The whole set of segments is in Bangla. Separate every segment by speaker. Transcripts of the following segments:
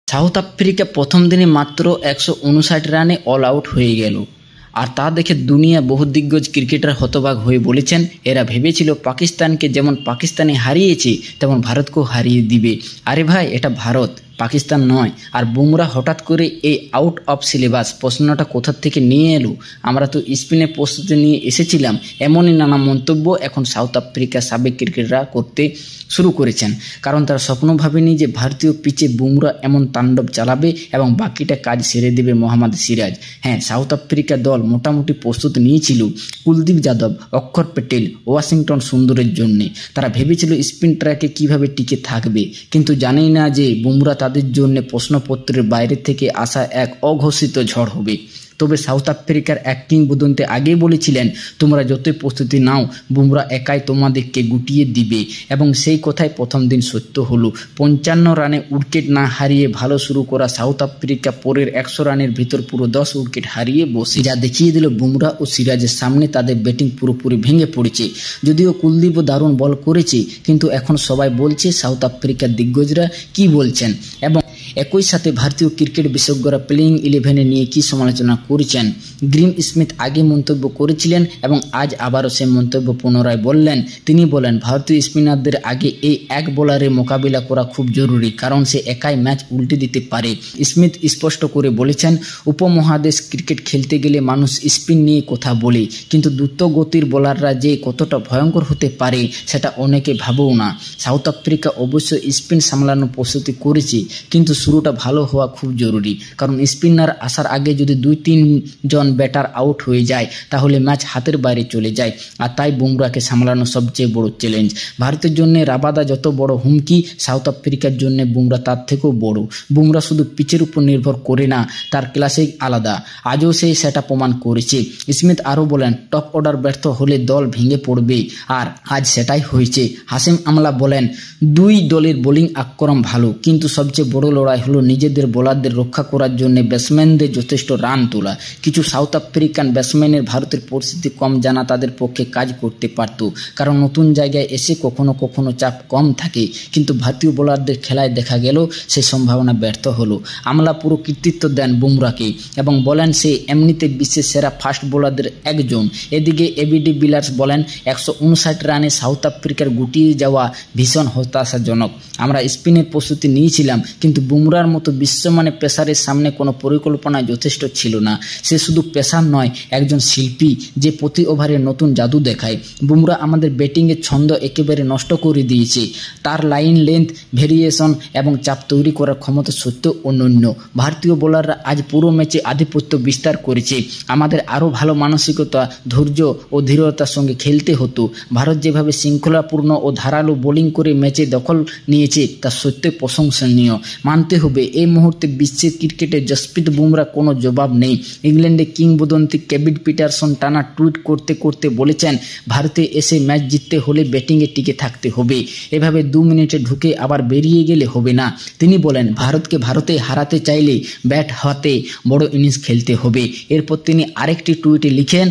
Speaker 1: সাউথ আফ্রিকা প্রথম দিনে মাত্র ১৫৯ রানে অল আউট হয়ে গেল। আর তা দেখে দুনিয়া বহুদিগ্গজ ক্রিকেটার হতবাক হয়ে বলেছেন এরা ভেবেছিল পাকিস্তানকে যেমন পাকিস্তানে হারিয়েছে তেমন ভারতকেও হারিয়ে দিবে। আরে ভাই, এটা ভারত, পাকিস্তান নয়। আর বুমরা হঠাৎ করে এই আউট অফ সিলেবাস প্রশ্নটা কোথা থেকে নিয়ে এলো? আমরা তো স্পিনের প্রস্তুতি নিয়ে এসেছিলাম। এমনই নানা মন্তব্য এখন সাউথ আফ্রিকার সাবেক ক্রিকেটাররা করতে শুরু করেছেন, কারণ তারা স্বপ্ন ভাবেনি যে ভারতীয় পিচে বুমরা এমন তাণ্ডব চালাবে এবং বাকিটা কাজ সেরে দেবে মোহাম্মদ সিরাজ। হ্যাঁ, সাউথ আফ্রিকা দল মোটামুটি প্রস্তুতি নিয়েছিল কুলদীপ যাদব, অক্ষর প্যাটেল, ওয়াশিংটন সুন্দরের জন্যে। তারা ভেবেছিল স্পিন ট্র্যাকে কিভাবে টিকে থাকবে, কিন্তু জানেই না যে বুমরা তাদের জন্য প্রশ্নপত্রের বাইরে থেকে আসা এক অঘোষিত ঝড় হবে। তবে সাউথ আফ্রিকার এক কিংবদন্তি আগেই বলেছিলেন, তোমরা যতই প্রস্তুতি নাও বুমরা একাই তোমাদেরকে গুটিয়ে দিবে, এবং সেই কথাই প্রথম দিন সত্য হলো। ৫৫ রানে উইকেট না হারিয়ে ভালো শুরু করা সাউথ আফ্রিকা পরের ১০০ রানের ভিতর পুরো ১০ উইকেট হারিয়ে বসে, যা দেখিয়ে দিল বুমরা ও সিরাজের সামনে তাদের ব্যাটিং পুরোপুরি ভেঙে পড়েছে। যদিও কুলদীপও দারুণ বল করেছে, কিন্তু এখন সবাই বলছে সাউথ আফ্রিকার দিগ্গজরা কি বলছেন, এবং একই সাথে ভারতীয় ক্রিকেট বিশেষজ্ঞরা প্লেইং 11 নিয়ে কি সমালোচনা করেছেন। গ্রিম স্মিথ আগে মন্তব্য করেছিলেন এবং আজ আবারও সে মন্তব্য পুনরায় বললেন। তিনি বলেন, ভারতীয় স্পিনারদের আগে এই এক বোলারের মোকাবিলা করা খুব জরুরি, কারণ সে একাই ম্যাচ উল্টে দিতে পারে। স্মিথ স্পষ্ট করে বলেছেন, উপমহাদেশ ক্রিকেট খেলতে গেলে মানুষ স্পিন নিয়ে কথা বলে, কিন্তু দ্রুত গতির বোলাররা যে কতটা ভয়ঙ্কর হতে পারে সেটা অনেকে ভাবেও না। সাউথ আফ্রিকা অবশ্য স্পিন সামলানোর প্রস্তুতি করেছে, কিন্তু শুরুটা ভালো হওয়া খুব জরুরি, কারণ স্পিনার আসার আগে যদি ২-৩ জন ব্যাটার আউট হয়ে যায় তাহলে ম্যাচ হাতের বাইরে চলে যায়। আর তাই বুমরাকে সামলানো সবচেয়ে বড় চ্যালেঞ্জ। ভারতের জন্য রাবাদা যত বড় হুমকি, সাউথ আফ্রিকার জন্য বুমরা তার থেকেও বড়। বুমরা শুধু পিচের উপর নির্ভর করে না, তার ক্লাসিক আলাদা, আজও সে সেটা প্রমাণ করেছে। স্মিথ আরও বলেন, টপ অর্ডার ব্যর্থ হলে দল ভেঙে পড়বে, আর আজ সেটাই হয়েছে। হাশিম আমলা বলেন, দুই দলের বোলিং আক্রমণ ভালো, কিন্তু সবচেয়ে বড় লড়াই হলো নিজেদের বোলারদের রক্ষা করার জন্য ব্যাটসম্যানদের যথেষ্ট রান তোলা। কিছু সাউথ আফ্রিকান ব্যাটসম্যানের ভারতের পরিস্থিতি কম জানা তাদের পক্ষে কাজ করতে পারত, কারণ নতুন জায়গায় এসে কখনো কখনো চাপ কম থাকে, কিন্তু ভারতীয় বোলারদের খেলায় দেখা গেল সেই সম্ভাবনা ব্যর্থ হলো। আমলা পুরো কৃতিত্ব দেন বুমরাকে এবং বলেন সে এমনিতে বিশ্বের সেরা ফাস্ট বোলারদের একজন। এদিকে এবিডি বিলার্স বলেন, ১৫৯ রানে সাউথ আফ্রিকার গুটিয়ে যাওয়া ভীষণ হতাশাজনক। আমরা স্পিনের প্রস্তুতি নিয়েছিলাম, কিন্তু বুমরার মতো বিশ্বমানের পেসারের সামনে কোনো পরিকল্পনা যথেষ্ট ছিল না। সে শুধু পেসার নয়, একজন শিল্পী যে প্রতি ওভারে নতুন জাদু দেখায়। বুমরা আমাদের ব্যাটিংয়ের ছন্দ একেবারে নষ্ট করে দিয়েছে। তার লাইন লেন্থ, ভেরিয়েশন এবং চাপ তৈরি করার ক্ষমতা সত্যি অনন্য। ভারতীয় বোলাররা আজ পুরো ম্যাচে আধিপত্য বিস্তার করেছে। আমাদের আরও ভালো মানসিকতা, ধৈর্য ও দৃঢ়তার সঙ্গে খেলতে হতো। ভারত যেভাবে শৃঙ্খলাপূর্ণ ও ধারালো বোলিং করে ম্যাচে দখল নিয়েছে তা সত্যি প্রশংসনীয়। মানতে হবে এই মুহূর্তে বিশ্বের ক্রিকেটে জসপ্রীত বুমরা কোনো জবাব নেই। ইংল্যান্ডের কিংবদন্তি কেভিন পিটারসন টানা টুইট করতে করতে বলেছেন, ভারতে এসে ম্যাচ জিততে হলে ব্যাটিংয়ে টিকে থাকতে হবে। এভাবে ২ মিনিটে ঢুকে আবার বেরিয়ে গেলে হবে না। তিনি বলেন, ভারতকে ভারতে হারাতে চাইলে ব্যাট হাতে বড় ইনিংস খেলতে হবে। এরপর তিনি আরেকটি টুইটে লিখেন,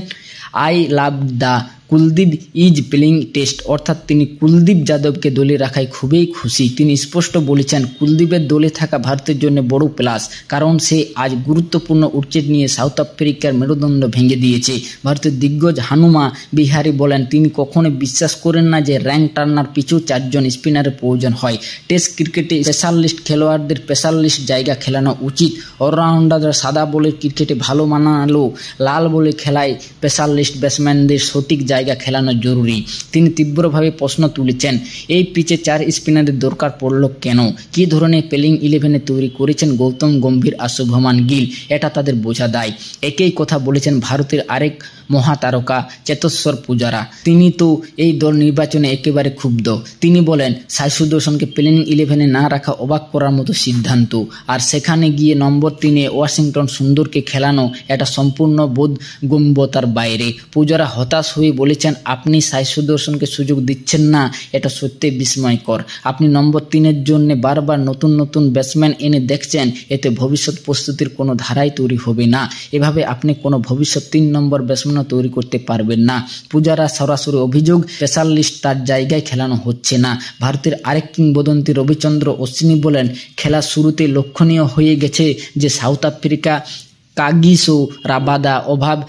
Speaker 1: I love the Kuldeep is playing test, অর্থাৎ তিনি কুলদীপ যাদবকে দলে রাখায় খুবই খুশি। তিনি স্পষ্ট বলেছেন, কুলদীপের দলে থাকা ভারতের জন্য বড় প্লাস, কারণ সে আজ গুরুত্বপূর্ণ উইকেট নিয়ে সাউথ আফ্রিকার মেরুদণ্ড ভেঙে দিয়েছে। ভারতের দিগ্গজ হানুমা বিহারি বলেন, তিনি কখনো বিশ্বাস করেন না যে র্যাঙ্ক টার্নার পিছু ৪ জন স্পিনারের প্রয়োজন হয়। টেস্ট ক্রিকেটে স্পেশালিস্ট খেলোয়াড়দের স্পেশালিস্ট জায়গা খেলানো উচিত। অলরাউন্ডাররা সাদা বলের ক্রিকেটে ভালো মানালেও লাল বলে খেলায় স্পেশালিস্ট ব্যাটসম্যানদের সঠিক জায়গা খেলানো জরুরি। তিনি তীব্রভাবে প্রশ্ন তুলেছেন, এই পিচে ৪ স্পিনারের দরকার পড়ল কেন? কী ধরনের প্লেইং 11 তৈরি করেছেন গৌতম গম্ভীর আর শুভমান গিল, এটা তাদের বোঝা দায়। একই কথা বলেছেন ভারতের আরেক মহাতারকা চেতেশ্বর পূজারা। তিনি তো এই দল নির্বাচনে একেবারে ক্ষুব্ধ। তিনি বলেন, সাই সুদর্শনকে প্লেইং 11 না রাখা অবাক করার মতো সিদ্ধান্ত, আর সেখানে গিয়ে নম্বর 3-এ ওয়াশিংটন সুন্দরকে খেলানো এটা সম্পূর্ণ বোধগম্যতার বাইরে। পূজারা হতাশ হয়ে বলেছেন আপনি সাই সুদর্শনকে সুযোগ দিচ্ছেন না, এটা সত্যি বিস্ময়কর। আপনি নম্বর 3-এর জন্য বারবার নতুন নতুন ব্যাটসম্যান এনে দেখছেন, এতে ভবিষ্যৎ প্রস্তুতির কোনো ধারাই তৈরি হবে না। এভাবে আপনি কোনো ভবিষ্যৎ 3 নম্বর ব্যাটসম্যানও তৈরি করতে পারবেন না। পূজারা সরাসরি অভিযোগ স্পেশালিস্ট তার জায়গায় খেলানো হচ্ছে না। ভারতের আরেক কিংবদন্তি রবিচন্দ্র অশ্বিনী বলেন, খেলার শুরুতে লক্ষণীয় হয়ে গেছে যে সাউথ আফ্রিকা কাগিসো রাবাদা অভাব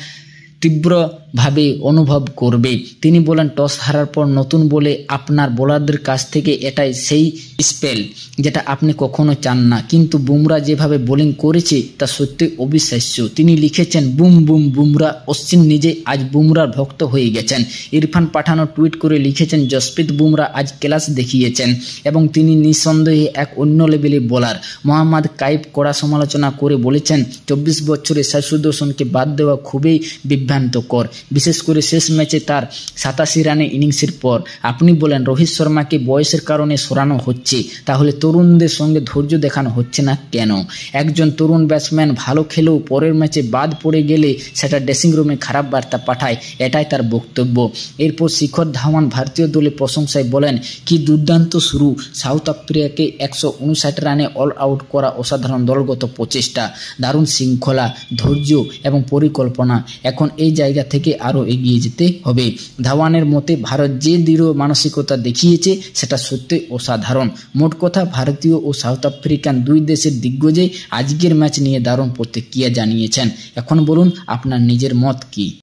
Speaker 1: তীব্রভাবে অনুভব করবে। তিনি বলেন, টস হারার পর নতুন বলে আপনার বোলারদের কাছ থেকে এটাই সেই স্পেল যেটা আপনি কখনো চান না, কিন্তু বুমরা যেভাবে বোলিং করেছে তা সত্যি অবিশ্বাস্য। তিনি লিখেছেন, বুম বুম বুমরা। অশ্বিন নিজে আজ বুমরার ভক্ত হয়ে গেছেন। ইরফান পাঠানও টুইট করে লিখেছেন, জসপ্রীত বুমরা আজ ক্লাস দেখিয়েছেন এবং তিনি নিঃসন্দেহে এক অন্য লেভেলের বোলার। মোহাম্মদ কাইফ কড়া সমালোচনা করে বলেছেন, 24 বছরে সাই সুদর্শনকে বাদ দেওয়া খুবই বিভ্রান্তকর, বিশেষ করে শেষ ম্যাচে তার 87 রানের ইনিংসের পর। আপনি বলেন রোহিত শর্মাকে বয়সের কারণে সরানো হচ্ছে, তাহলে তরুণদের সঙ্গে ধৈর্য দেখানো হচ্ছে না কেন? একজন তরুণ ব্যাটসম্যান ভালো খেলেও পরের ম্যাচে বাদ পড়ে গেলে সেটা ড্রেসিং রুমে খারাপ বার্তা পাঠায়, এটাই তার বক্তব্য। এরপর শিখর ধাওয়ান ভারতীয় দলের প্রশংসায় বলেন, কি দুর্দান্ত শুরু, সাউথ আফ্রিকাকে 159 রানে অল আউট করা অসাধারণ দলগত প্রচেষ্টা, দারুণ শৃঙ্খলা, ধৈর্য এবং পরিকল্পনা। এখন এই জায়গা থেকে আরও এগিয়ে যেতে হবে। ধাওয়ানের মতে ভারত যে দৃঢ় মানসিকতা দেখিয়েছে সেটা সত্যি অসাধারণ। মোট কথা, ভারতীয় ও সাউথ আফ্রিকান দুই দেশের দিগ্গজে আজকের ম্যাচ নিয়ে দারুণ প্রতিক্রিয়া জানিয়েছেন। এখন বলুন আপনার নিজের মত কি?